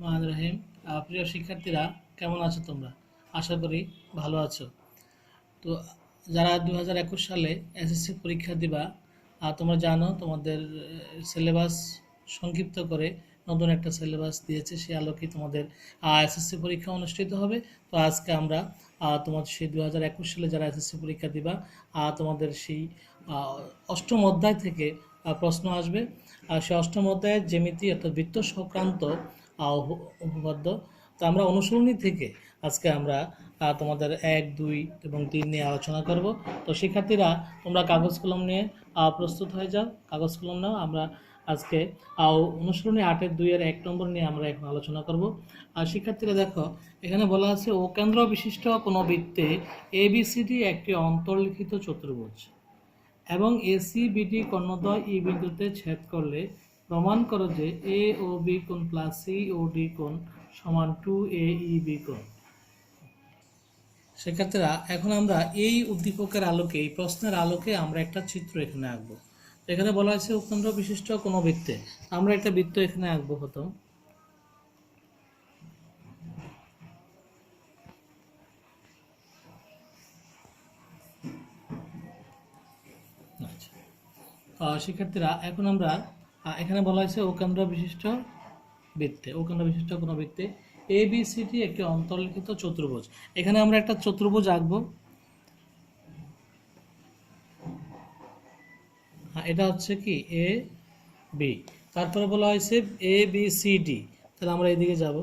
রহমান রহিম। প্রিয় শিক্ষার্থীরা, কেমন আছো তোমরা? আশা করি ভালো আছো। তো যারা 2021 সালে এসএসসি পরীক্ষা দিবা, তোমরা জানো তোমাদের সিলেবাস সংক্ষিপ্ত করে নতুন একটা সিলেবাস দিয়েছে, সেই আলোকে তোমাদের এসএসসি পরীক্ষা অনুষ্ঠিত হবে। তো আজকে আমরা তোমাদের সেই 2021 সালে যারা এসএসসি পরীক্ষা দিবা, তোমাদের সেই অষ্টম অধ্যায় থেকে প্রশ্ন আসবে। সেই অষ্টম অধ্যায়ের জ্যামিতি অর্থাৎ বৃত্ত সংক্রান্ত উপপাদ্য। তো আমরা অনুশীলনী থেকে আজকে আমরা তোমাদের 1, 2 এবং 3 নিয়ে আলোচনা করব। তো শিক্ষার্থীরা, তোমরা কাগজ কলম নিয়ে প্রস্তুত হয়ে যাও, কাগজ কলম নাও। আমরা আজকে অনুশীলনী 8-এর 2-এর 1 নম্বর নিয়ে আমরা এখন আলোচনা করব। আর শিক্ষার্থীরা দেখো, এখানে বলা আছে ও কেন্দ্র বিশিষ্ট কোনো বৃত্তে এবিসিডি একটি অন্তর্লিখিত চতুর্ভুজ এবং এসি বিডি কর্ণদ্বয় ই বিন্দুতে ছেদ করলে প্রমাণ করো যে এ ও বি কোণ প্লাস সি ও ডি কোণ সমান 2 এ ই বি কোণ। শিক্ষার্থীরা, এখন আমরা এই উদ্দীপকের আলোকে, এই প্রশ্নের আলোকে আমরা একটা চিত্র এখানে আঁকবো। তো এখানে বলা আছে উপকেন্দ্র বিশিষ্ট কোনো বৃত্তে আমরা একটা বৃত্ত এখানে আঁকবো প্রথম। শিক্ষার্থীরা, এখন আমরা এখানে বলা হয়েছে কেন্দ্র বিশিষ্ট বৃত্তে, কেন্দ্র বিশিষ্ট কোনো বৃত্তে এ বি সি ডি একটি অন্তর্লিখিত চতুর্ভুজ। এখানে আমরা একটা চতুর্ভুজ আঁকবো। এটা হচ্ছে কি এ বি, তারপরে বলা হয়েছে এ বি সি ডি। তাহলে আমরা এদিকে যাব,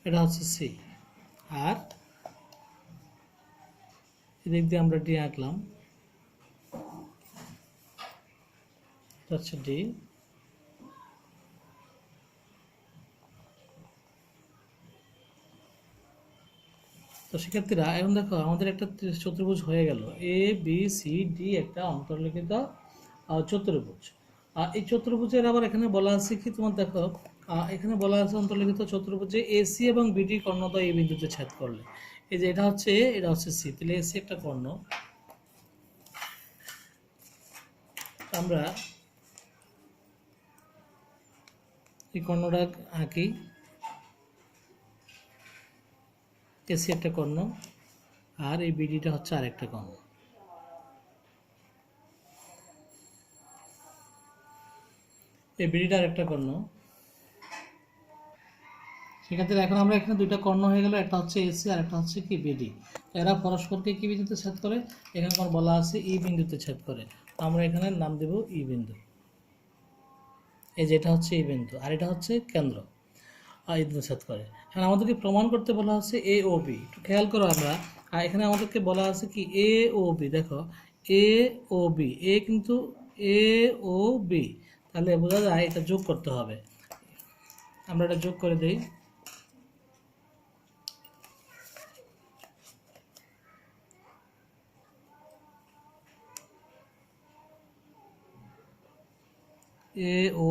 এটা হচ্ছে সি, আর এদিক দিয়ে আমরা ডি আঁকলাম, এটা হচ্ছে ডি। তো শিক্ষার্থীরা, এখন দেখো আমাদের একটা চতুর্ভুজ হয়ে গেল, এ বি সি ডি একটা অন্তর্লিখিত চতুর্ভুজ। এই চতুর্ভুজের আবার এখানে বলা আছে কি, তোমার দেখো এখানে বলা আছে অন্তর্লিখিত চতুর্ভুজে এসি এবং বিডি কর্ণদ্বয় এই বিন্দুতে ছেদ করলে, এই যে এটা হচ্ছে এ, এটা হচ্ছে সি, তাহলে এসি একটা কর্ণ। আমরা এই কর্ণটা আঁকি, এসি একটা কর্ণ, আর এই বিডিটা হচ্ছে আরেকটা কর্ণ। এই বিডিটা আরেকটা কর্ণ। সেক্ষেত্রে এখন আমরা এখানে দুইটা কর্ণ হয়ে গেল, একটা হচ্ছে এসি আর একটা হচ্ছে কি বিডি। এরা পরস্পরকে কি বিন্দুতে ছেদ করে? এখানে বলা আছে ই বিন্দুতে ছেদ করে, আমরা এখানে নাম দেব ই বিন্দু। এই যে এটা হচ্ছে ই বিন্দু, আর এটা হচ্ছে কেন্দ্র, এই বিন্দু ছেদ করে। এখন আমাদেরকে প্রমাণ করতে বলা আছে এ ও বি। একটু খেয়াল করো আমরা, আর এখানে আমাদেরকে বলা আছে কি এ ও বি। দেখো এ ও বি, এ কিন্তু এ ও বি, তাহলে বোঝা যায় এটা যোগ করতে হবে। আমরা এটা যোগ করে দিই। এ ও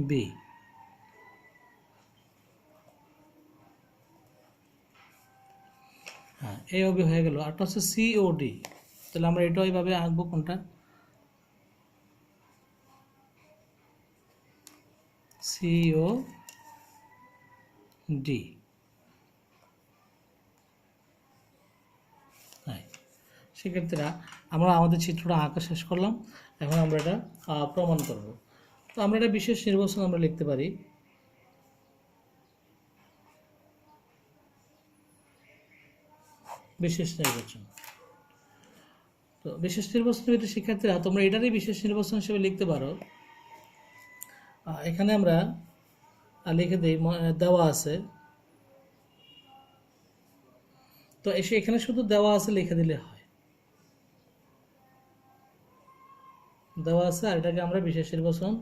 বি, হ্যাঁ এ ও বি হয়ে গেল। আরটা হচ্ছে সি ও ডি, তাহলে আমরা এটা এইভাবে আঁকবো। কোনটা? সি ও ডি। সেক্ষেত্রে আমরা আমাদের চিত্রটা আঁকা শেষ করলাম, এখন আমরা এটা প্রমাণ করব। তো আমরা এটা বিশেষ নির্বাচন আমরা লিখতে পারি। বিশেষ নির্বাচন, তো বিশেষ নির্বাচনের ভিতরে শিক্ষার্থীরা তোমরা এটারই বিশেষ নির্বাচন হিসেবে লিখতে পারো। এখানে আমরা লিখে দিই, দেওয়া আছে, তো এখানে শুধু দেওয়া আছে লিখে দিলে হয়, দেওয়া আছে, আর এটাকে আমরা বিশেষ নির্বাচন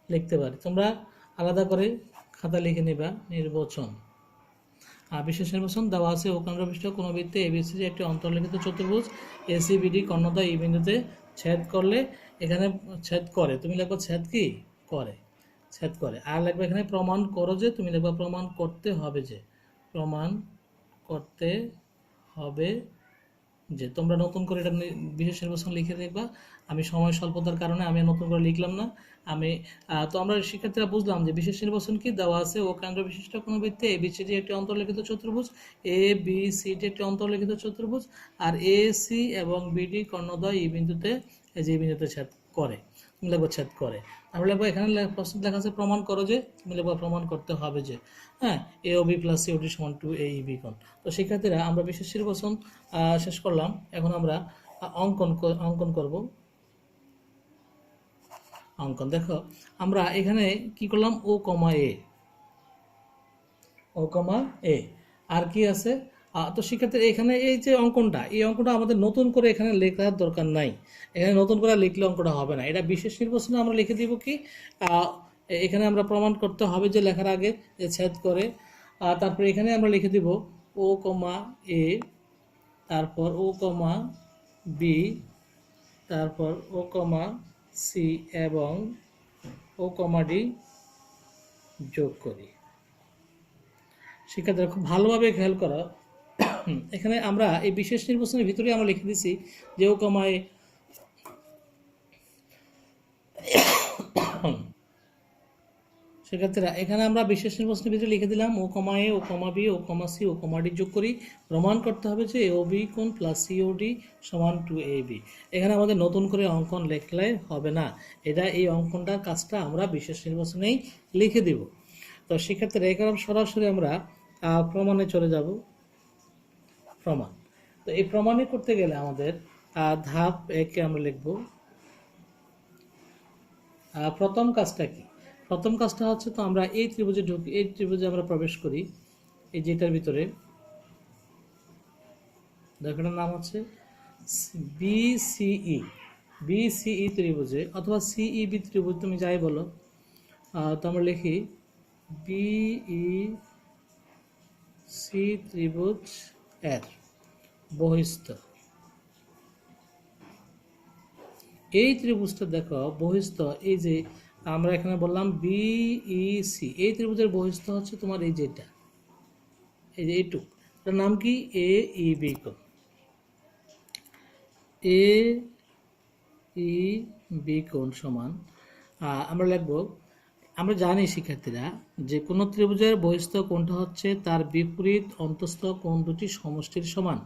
লিখতে পারি। তোমরা আলাদা করে খাতা লিখে নিবা নির্বাচন। আর বিশেষ নির্বাচন দেওয়া আছে কেন্দ্র বিশিষ্ট কোনো বৃত্তে এবিসিডি একটি অন্তর্লিখিত চতুর্ভুজ এসিবিডি কর্ণদ্বয় এই বিন্দুতে ছেদ করলে, এখানে ছেদ করে তুমি লিখবে ছেদ কি করে, ছেদ করে। আর লিখবে এখানে প্রমাণ করো যে, তুমি লিখবে প্রমাণ করতে হবে যে, প্রমাণ করতে হবে যে তোমরা নতুন করে এটা বিশেষ নির্বাচন লিখে দেখবা। আমি সময় স্বল্পতার কারণে আমি নতুন করে লিখলাম না। আমি তো আমরা শিক্ষার্থীরা বুঝলাম যে বিশেষ নির্বাচন কি দেওয়া আছে ও কেন্দ্র বিশিষ্ট কোনো বৃত্তে এ বি সি ডি একটি অন্তর্লিখিত চতুর্ভুজ, এ বি সি ডি একটি অন্তর্লিখিত চতুর্ভুজ, আর এ সি এবং বিডি কর্ণদ্বয় এই বিন্দুতে এই যে এই বিন্দুতে ছেদ করে, তুমি লিখবো ছেদ করে। আমরা লিখবো এখানে প্রশ্ন লেখা আছে প্রমাণ করো যে, তুমি লিখবো প্রমাণ করতে হবে যে হ্যাঁ এ ও বি প্লাস সি ও ডি সমান 2 এ ই বি কোণ। তো শিক্ষার্থীরা আমরা বিশেষ নির্বাচন শেষ করলাম। এখন আমরা অঙ্কন করব। অঙ্কন দেখো আমরা এখানে কি করলাম, ও কমা এ, ও কমা এ, আর কি আছে। তো শিক্ষার্থী এখানে এই যে অঙ্কনটা, এই অঙ্কটা আমাদের নতুন করে এখানে লেখার দরকার নাই। এখানে নতুন করে লিখলে অঙ্কটা হবে না। এটা বিশেষ নির্বাচনে আমরা লিখে দিব কি, এখানে আমরা প্রমাণ করতে হবে যে লেখার আগে যে ছেদ করে। তারপরে এখানে আমরা লিখে দিব ও কমা এ, তারপর ও কমা বি, তারপর ও কমা সি এবং ও কমা ডি যোগ করি। শিক্ষার্থীরা খুব ভালোভাবে খেয়াল করো, এখানে আমরা এই বিশেষ নির্বাচনের ভিতরে আমরা লিখে দিছি যে ও কমা এ, শিক্ষার্থীরা এখানে আমরা বিশেষ নির্বাচনের ভিতরে লিখে দিলাম ও কমা এ, ও কমা বি, ও কমা সি, ও কমা ডি যোগ করি। প্রমাণ করতে হবে যে এ ও বি কোণ প্লাস সি ও ডি সমান 2 এ বি। এখানে আমাদের নতুন করে অঙ্কন লিখলে হবে না, এটা এই অঙ্কনটার কাজটা আমরা বিশেষ নির্বাচনেই লিখে দিব। তো শিক্ষার্থীরা এখানে সরাসরি আমরা প্রমাণে চলে যাব। প্রমাণ, তো এই প্রমাণে করতে গেলে আমাদের ধাপ একে আমরা লিখব। প্রথম কাজটা কি, প্রথম কাজটা হচ্ছে তো আমরা এই ত্রিভুজে ঢুকি, এই ত্রিভুজে আমরা প্রবেশ করি, এই যেটার ভিতরে দেখাটার নাম হচ্ছে বিসিই, বিসিই ত্রিভুজে অথবা সিইবি ত্রিভুজ তুমি যাই বলো। তো আমরা লিখি বিই সি ত্রিভুজ এর বহিস্থ, এই ত্রিভুজটা দেখো বহিস্থ, এই যে আমরা এখানে বললাম বিইসি, এই ত্রিভুজের বহিস্থ হচ্ছে তোমার এই যেটা, এই যে এইটুক, এটার নাম কি এ ই বি কোণ। এ ই বি কোণ সমান আমরা লিখব, আমরা জানি শিক্ষার্থীরা যে কোনো ত্রিভুজের বহিস্থ কোণটা হচ্ছে তার বিপরীত অন্তঃস্থ কোণ দুটি সমষ্টির সমান।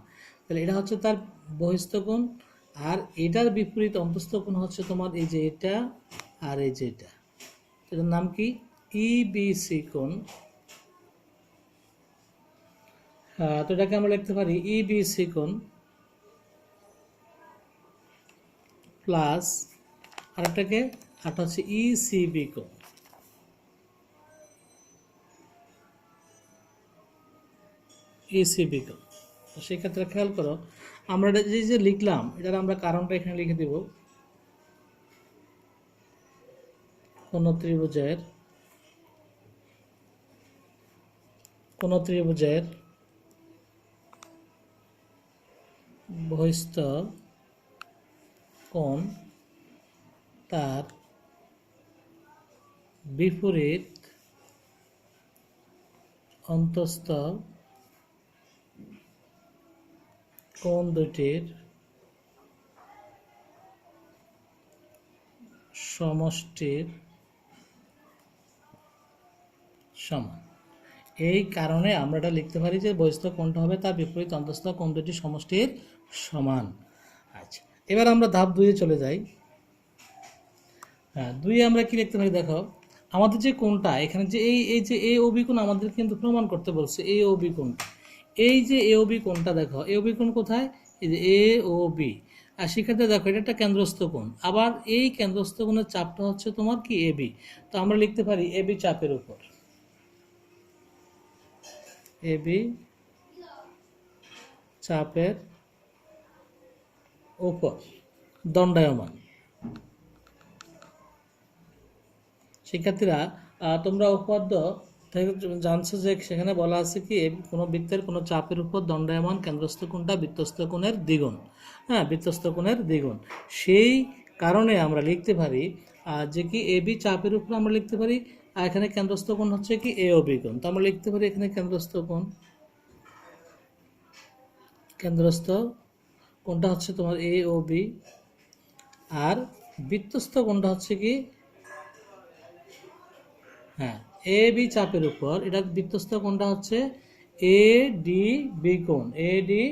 তাহলে এটা হচ্ছে তার বহিস্থ কোণ, আর এটার বিপরীত অন্তঃস্থ কোণ হচ্ছে তোমার এই যে এটা আর এই যে এটা, এটার নাম কি ইবিসি কোণ। তো এটাকে আমরা লিখতে পারি ইবিসি কোণ প্লাস আরেকটাকে, আরটা হচ্ছে ইসিবি কোণ। ইসিবি কোণ, তো সেক্ষেত্রে খেয়াল করো আমরা এটা যে লিখলাম এটার আমরা কারণটা এখানে লিখে দিব। কোন ত্রিভুজের বহিস্থ কোণ তার বিপরীত অন্তঃস্থ কোণ দুটির সমষ্টির সমান। এই কারণে আমরা এটা লিখতে পারি যে বহিস্থ কোণটা হবে তার বিপরীত অন্তঃস্থ কোণ দুটির সমষ্টির সমান। আচ্ছা, এবার আমরা ধাপ 2 এ চলে যাই। হ্যাঁ, 2 এ আমরা কি লিখতে পারি দেখো, আমাদের যে কোণটা এখানে যে এই যে এ ও বি কোণ আমাদের কিন্তু প্রমাণ করতে বলছে, এ ও বি কোণটা, এই যে এ ও বি কোণটা দেখো, এ ও বি কোণ কোথায়, এই যে এ ও বি। আর সেক্ষেত্রে দেখো এটা একটা কেন্দ্রস্থ কোণ, আবার এই কেন্দ্রস্থ কোণের চাপটা হচ্ছে তোমার কি এ বি। তো আমরা লিখতে পারি এ বি চাপের উপর, এ বি চাপের উপর দণ্ডায়মান। শিক্ষার্থীরা তোমরা উপাদ্য থেকে জানছো যে সেখানে বলা আছে কি কোনো বৃত্তের কোনো চাপের উপর দণ্ডায়মান কেন্দ্রস্থ কোণটা বৃত্তস্থ কোণের দ্বিগুণ। হ্যাঁ, বৃত্তস্থ কোণের দ্বিগুণ। সেই কারণে আমরা লিখতে পারি যে কি এ বি চাপের উপর আমরা লিখতে পারি, আর এখানে কেন্দ্রস্থ কোণ হচ্ছে কি এ ও বি কোণ। তো আমরা লিখতে পারি এখানে কেন্দ্রস্থ কোণটা হচ্ছে তোমার এ ও বি, আর বৃত্তস্থ কোণটা হচ্ছে কি, হ্যাঁ, এ বি চাপের উপর এটা বৃত্তস্থ কোণটা হচ্ছে এ ডি বি কোণ, এ ডি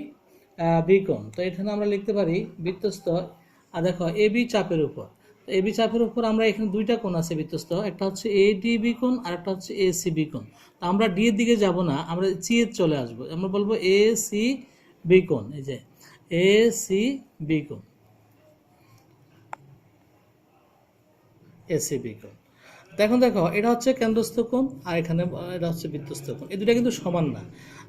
বি কোণ। তো এখানে আমরা লিখতে পারি বৃত্তস্থ, আর দেখো এ বি চাপের উপর, তো এ বি চাপের উপর আমরা এখানে দুইটা কোণ আছে বৃত্তস্থ, একটা হচ্ছে এ ডি বি কোণ আর একটা হচ্ছে এ সি বি কোণ। তো আমরা ডি এর দিকে যাব না, আমরা সি এর চলে আসবো, আমরা বলবো এ সি বি কোণ, এই যে এ সি বি কোণ, এ সি বি কোণ। এখন দেখো এটা হচ্ছে কেন্দ্রস্থ কোণ আর এখানে এটা হচ্ছে বৃত্তস্থ কোণ, এই দুটা কিন্তু সমান না।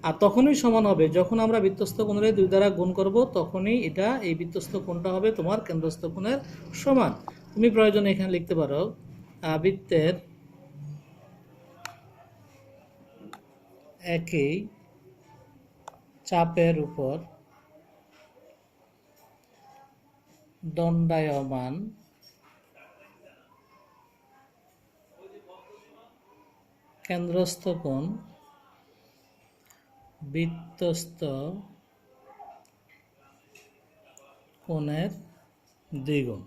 আর তখনই সমান হবে যখন আমরা বৃত্তস্থ কোণের দুই দ্বারা গুণ করব, তখনই এটা এই বৃত্তস্থ কোণটা হবে তোমার কেন্দ্রস্থ কোণের সমান। তুমি প্রয়োজনে এখানে লিখতে পারো বৃত্তের একই চাপের উপর দণ্ডায়মান কেন্দ্রস্থ কোণ বৃত্তস্থ কোণের দ্বিগুণ।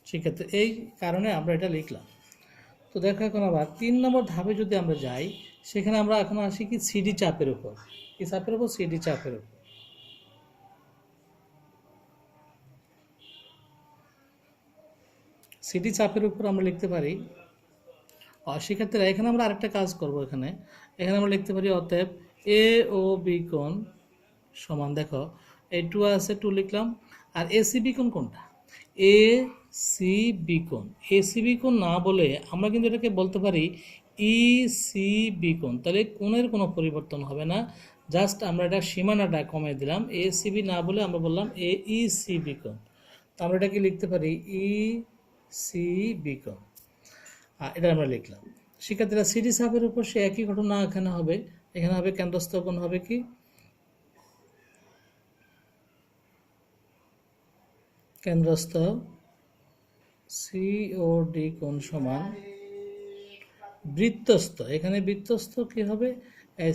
সেক্ষেত্রে এই কারণে আমরা এটা লিখলাম। তো দেখো এখন আবার 3 নম্বর ধাপে যদি আমরা যাই, সেখানে আমরা এখন আসি কি সিডি চাপের উপর, কি চাপের উপর, সিডি চাপের উপর। সিডি চাপের উপর আমরা লিখতে পারি, সেক্ষেত্রে এখানে আমরা আরেকটা কাজ করব, এখানে এখানে আমরা লিখতে পারি অতএব এ ও বি কোণ সমান, দেখো এই 2 আছে, 2 লিখলাম, আর এ সি বি কোণ কোনটা, এ সি বি কোণ। এ সি বি কোণ না বলে আমরা কিন্তু এটাকে বলতে পারি ই সি বি কোণ, তাহলে কোণের কোনো পরিবর্তন হবে না, জাস্ট আমরা এটা সীমানাটা কমিয়ে দিলাম, এ সি বি না বলে আমরা বললাম এ ই সি বি কোণ। তো আমরা এটাকে লিখতে পারি ই সি বি কোণ, এটা আমরা লিখলাম। শিক্ষার্থীরা সিডি চাপের উপর সে একই ঘটনা এখানে হবে, এখানে হবে কেন্দ্রস্থ কোণ হবে কি, কেন্দ্রস্থ সিওডি কোণ সমান বৃত্তস্থ, এখানে বৃত্তস্থ কি হবে,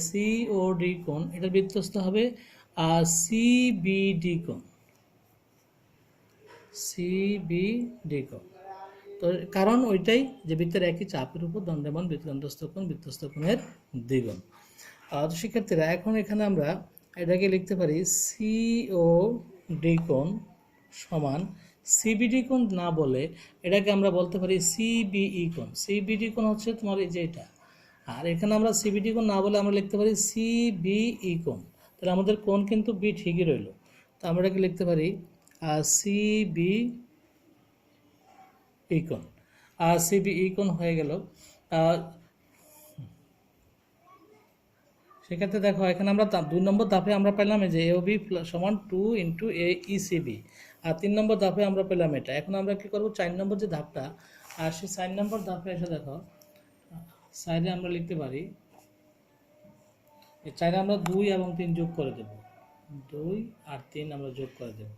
সিওডি কোণ, এটা বৃত্তস্থ হবে আর সিবিডি কোণ, সিবিডি কোণ। তো কারণ ওইটাই যে বৃত্তের একই চাপের উপর দণ্ডায়মান কেন্দ্রস্থ কোণ বৃত্তস্থ কোণের দ্বিগুণ। তো শিক্ষার্থীরা এখন এখানে আমরা এটাকে লিখতে পারি সিওডি কোণ সমান সিবিডি কোণ না বলে এটাকে আমরা বলতে পারি সিবিই কোণ। সিবিডি কোণ হচ্ছে তোমার এই যে এটা, আর এখানে আমরা সিবিডি কোণ না বলে আমরা লিখতে পারি সিবিই কোণ। তাহলে আমাদের কোণ কিন্তু বি ঠিকই রইল। তো আমরা এটাকে লিখতে পারি সিবিই কোণ, সিবিই কোণ হয়ে গেল। সেক্ষেত্রে দেখো এখানে আমরা 2 নম্বর ধাপে আমরা পেলাম যে এ ও বি সমান 2 ইন্টু এ ইসিবি, আর 3 নম্বর ধাপে আমরা পেলাম এটা। এখন আমরা কি করব, 4 নম্বর যে ধাপটা, আর সেই 4 নম্বর ধাপে এসে দেখো সাইডে আমরা লিখতে পারি এই 4 আমরা 2 এবং 3 যোগ করে দেব, 2 আর 3 আমরা যোগ করে দেব।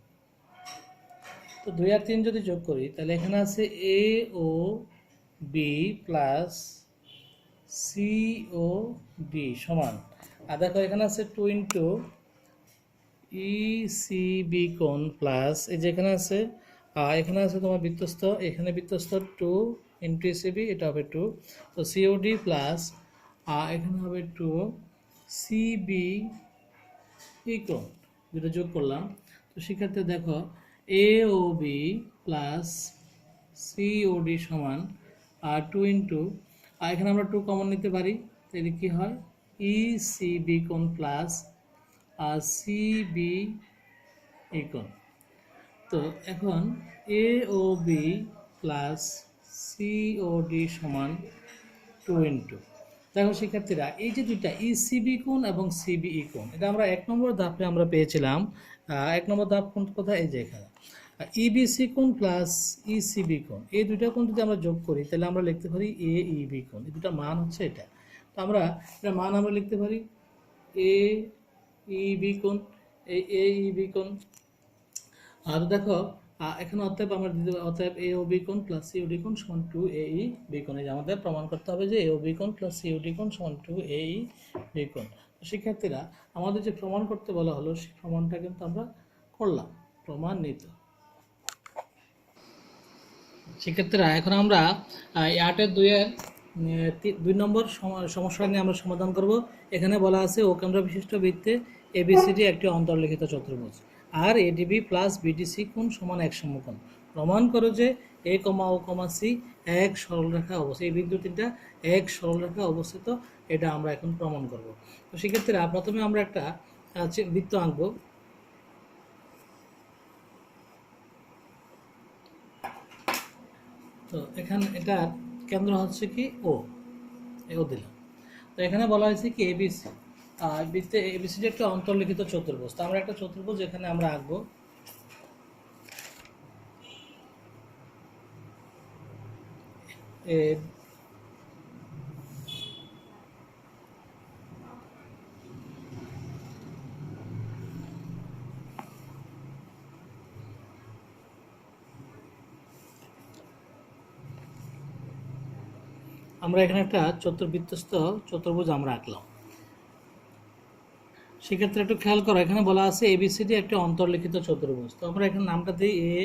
তো 2 আর 3 যদি যোগ করি তাহলে এখানে আছে এ ও বি প্লাস সি ও ডি সমান, আর দেখো এখানে আছে 2 ইন্টু ই সি বি কোণ প্লাস এই যে এখানে আছে তোমার বৃত্তস্থ, এখানে বৃত্তস্থ 2 ইন্টু ইসিবি, এটা হবে 2, তো সিওডি প্লাস এখানে হবে 2 সিবি ই কোণ, দুটো যোগ করলাম। তো সেক্ষেত্রে দেখো এ ও বি প্লাস সিওডি সমান 2 ইন্টু, এখানে আমরা 2 কমন নিতে পারি, তাহলে কি হয় ই সি বি কোণ প্লাস সিবি ই কোণ। তো এখন এ ও বি প্লাস সিওডি সমান 2 ইন্টু, দেখো শিক্ষার্থীরা এই যে দুইটা ইসিবি কোণ এবং সিবিই কোণ, এটা আমরা 1 নম্বর ধাপে আমরা পেয়েছিলাম। 1 নম্বর ধাপ কোথায়, এই যে এখানে ইবিসি কোণ প্লাস ইসিবি কোণ, এই দুইটা কোণ যদি আমরা যোগ করি তাহলে আমরা লিখতে পারি এ ইবি কোণ, এই দুটা মান হচ্ছে এটা। তো আমরা এটা মান আমরা লিখতে পারি এ ইবি কোণ, এই এ ইবি কোণ। আর দেখো এখানে অতএব আমরা দিতে অতএব এ ও বি কোণ প্লাস সিওডি কোণ সমান 2 এ ই বি কোণ, এই যে আমাদের প্রমাণ করতে হবে যে এ ও বি কোণ প্লাস সিওডি কোণ সমান 2 এ ই বি কোণ। শিক্ষার্থীরা, আমাদের যে প্রমাণ করতে বলা হলো সেই প্রমাণটা কিন্তু আমরা করলাম, প্রমাণিত। শিক্ষার্থীরা, এখন আমরা 8-এর 2-এর 2 নম্বর সমস্যা নিয়ে আমরা সমাধান করব। এখানে বলা আছে ও কেন্দ্র বিশিষ্ট বৃত্তে এবিসিডি একটি অন্তর্লিখিত চতুর্ভুজ, আর এডিবি প্লাস বিডিসি কোণ সমান এক সমকোণ। প্রমাণ করো যে এ কমা ও কমা সি এক সরলরেখা অবস্থিত, এই বিন্দু তিনটা এক সরলরেখা অবস্থিত, এটা আমরা এখন প্রমাণ করব। তো শিক্ষার্থীরা, প্রথমে আমরা একটা বৃত্ত আঁকবো। তো এখানে এটার কেন্দ্র হচ্ছে কি ও, এও দিলাম। তো এখানে বলা হয়েছে কি এবিসি বৃত্তে এবিসিডি একটা অন্তর্লিখিত চতুর্ভুজ। তো আমরা একটা চতুর্ভুজ এখানে আমরা আঁকবো। আমরা এখানে একটা চতুর্বৃত্তস্থ চতুর্ভুজ আমরা আঁকলাম। সেক্ষেত্রে একটু খেয়াল করো, এখানে বলা আছে এবিসিডি একটি অন্তর্লিখিত চতুর্ভুজ। তো আমরা এখানে নামটা দিই A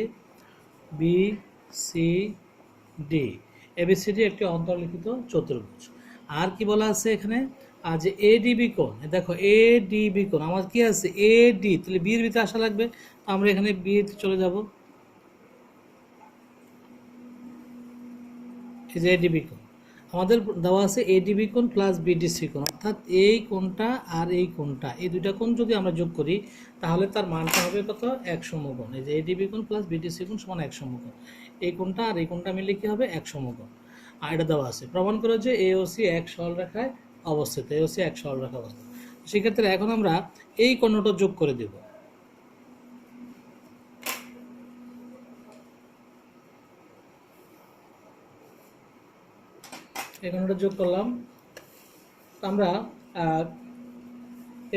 B C D. ABCD একটি অন্তর্লিখিত চতুর্ভুজ। আর কি বলা আছে এখানে, যে এডিবি কোণ, দেখো এডিবি কোণ আমার কি আছে এডি, তাহলে বির ভিতরে আসা লাগবে। আমরা এখানে বি চলে যাব, এই যে এডিবি কোণ আমাদের দেওয়া আছে এডিবি কোণ প্লাস বিডিসি কোণ, অর্থাৎ এই কোণটা আর এই কোণটা, এই দুইটা কোণ যদি আমরা যোগ করি তাহলে তার মানটা হবে কত, এক সমকোণ। এই যে এডিবি কোণ প্লাস বিডিসি কোণ সমান এক সমকোণ, এই কোণটা আর এই কোণটা মিলে কি হবে, এক সমকোণ। আর এটা দেওয়া আছে প্রমাণ করে যে এওসি এক সরলরেখায় অবস্থিত, এওসি এক সরলরেখা অবস্থিত। সেক্ষেত্রে এখন আমরা এই কোণটা যোগ করে দেব। এই কোণটা যোগ করলাম, আমরা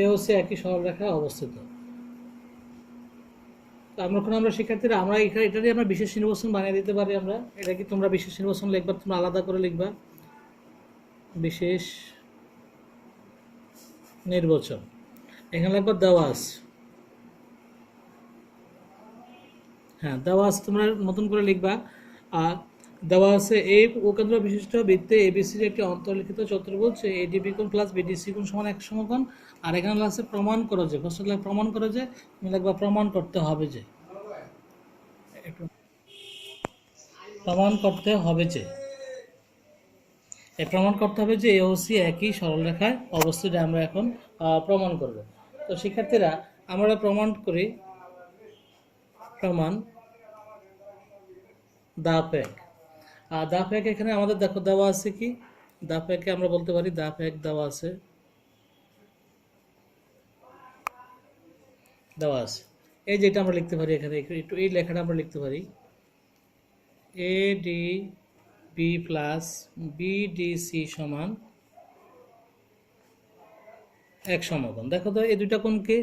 এওসি একই সরলরেখায় অবস্থিত। আমরা শিক্ষার্থীরা আমরা এটারই আমরা বিশেষ নির্বাচন বানিয়ে দিতে পারি। আমরা এটা কি তোমরা বিশেষ নির্বাচন লিখবা, তোমরা আলাদা করে লিখবা বিশেষ নির্বাচন। এখানে লিখবা দেওয়াস, হ্যাঁ দেওয়াস তোমরা নতুন করে লিখবা। আর দেওয়া আছে এই উপকেন্দ্র বিশিষ্ট বৃত্তে এবিসির একটি অন্তর্লিখিত চতুর্ভুজ এডিবি কোণ প্লাস বিডিসি কোণ সমান এক সমকোণ। আর এখানে আছে প্রমাণ করো যে, প্রশ্ন প্রমাণ করো যে, তুমি লিখবা প্রমাণ করতে হবে যে, প্রমাণ করতে হবে যে, প্রমাণ করতে হবে যে এওসি একই সরলরেখায় অবস্থিত, আমরা এখন প্রমাণ করব। তো শিক্ষার্থীরা, আমরা প্রমাণ করি। প্রমাণ দাপ এক। দাপ এক এখানে আমাদের দেখো দেওয়া আছে কি, দাপ একে আমরা বলতে পারি দাপ এক দেওয়া আছে, দেওয়া আছে এই যেটা আমরা লিখতে পারি এখানে একটু এই লেখাটা আমরা লিখতে পারি A D B plus BDC সমান এক সমকোণ। দেখো তো এই দুইটা কোণকে,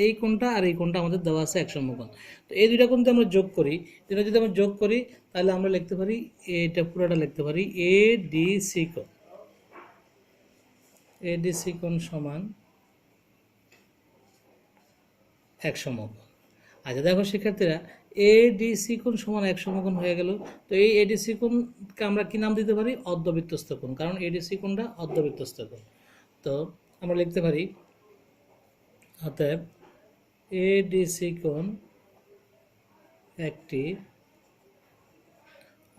এই কোণটা আর এই কোণটা আমাদের দেওয়া আছে এক সমকোণ। তো এই দুইটা কোণকে আমরা যোগ করি, এটা যদি আমরা যোগ করি তাহলে আমরা লিখতে পারি, এটা পুরোটা লিখতে পারি এ ডি সি কোণ, এ ডি সি কোণ সমান এক সমকোণ। আচ্ছা দেখো শিক্ষার্থীরা, এডিসি কোণ সমান এক সমকোণ হয়ে গেল। তো এই এডিসি কোণকে আমরা কি নাম দিতে পারি, অর্ধবৃত্তস্থ কোণ, কারণ এডিসি কোণটা অর্ধবৃত্তস্থ কোণ। তো আমরা লিখতে পারি অতএব এডিসি কোণ একটি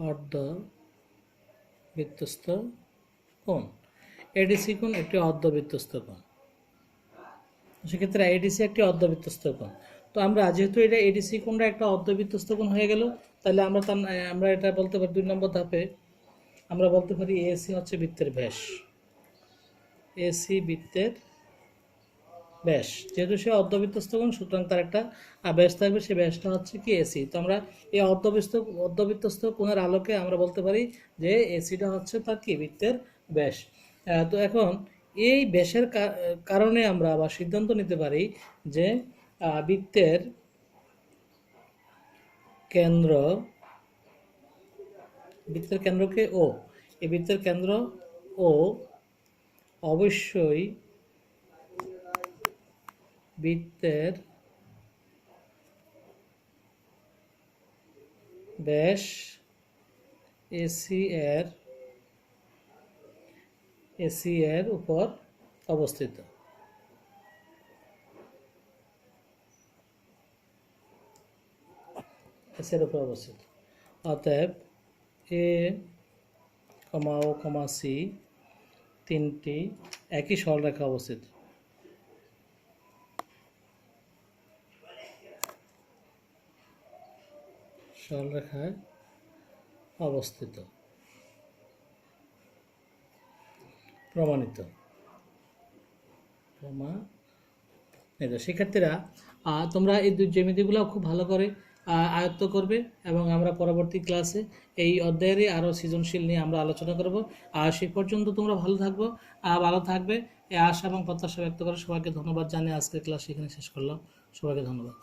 অর্ধবৃত্তস্থ কোণ, এডিসি কোণ একটি অর্ধবৃত্তস্থ কোণ। সেক্ষেত্রে এডিসি একটি অর্ধবৃত্তস্থ কোণ। তো আমরা যেহেতু এটা এডিসি কোণটা একটা অর্ধবৃত্তস্থ কোণ হয়ে গেল, তাহলে আমরা এটা বলতে পারি 2 নম্বর ধাপে আমরা বলতে পারি এসি হচ্ছে বৃত্তের ব্যাস, এসি বৃত্তের ব্যাস। যেহেতু সে অর্ধবৃত্তস্থ কোণ, সুতরাং তার একটা ব্যাস থাকবে, সে ব্যাসটা হচ্ছে কি এসি। তো আমরা এই অর্ধবৃত্তস্থ কোণের আলোকে আমরা বলতে পারি যে এসিটা হচ্ছে তার কি বৃত্তের ব্যাস। তো এখন এই ব্যাসের কারণে আমরা আবার সিদ্ধান্ত নিতে পারি যে বৃত্তের কেন্দ্রকে ও, এই বৃত্তের কেন্দ্র ও অবশ্যই বৃত্তের ব্যাস এসি এর উপর অবস্থিত। এসি এর উপর অবস্থিত। অতএব এ কমা ও কমা সি তিনটি একই সরলরেখা অবস্থিত। সরলরেখায় অবস্থিত। প্রমাণিত। শিক্ষার্থীরা তোমরা এই জ্যামিতিগুলো খুব ভালো করে আয়ত্ত করবে এবং আমরা পরবর্তী ক্লাসে এই অধ্যায়েরই আরও সৃজনশীল নিয়ে আমরা আলোচনা করব। আর সেই পর্যন্ত তোমরা ভালো থাকবে এই আশা এবং প্রত্যাশা ব্যক্ত করে সবাইকে ধন্যবাদ জানিয়ে আজকের ক্লাস এখানে শেষ করলাম। সবাইকে ধন্যবাদ।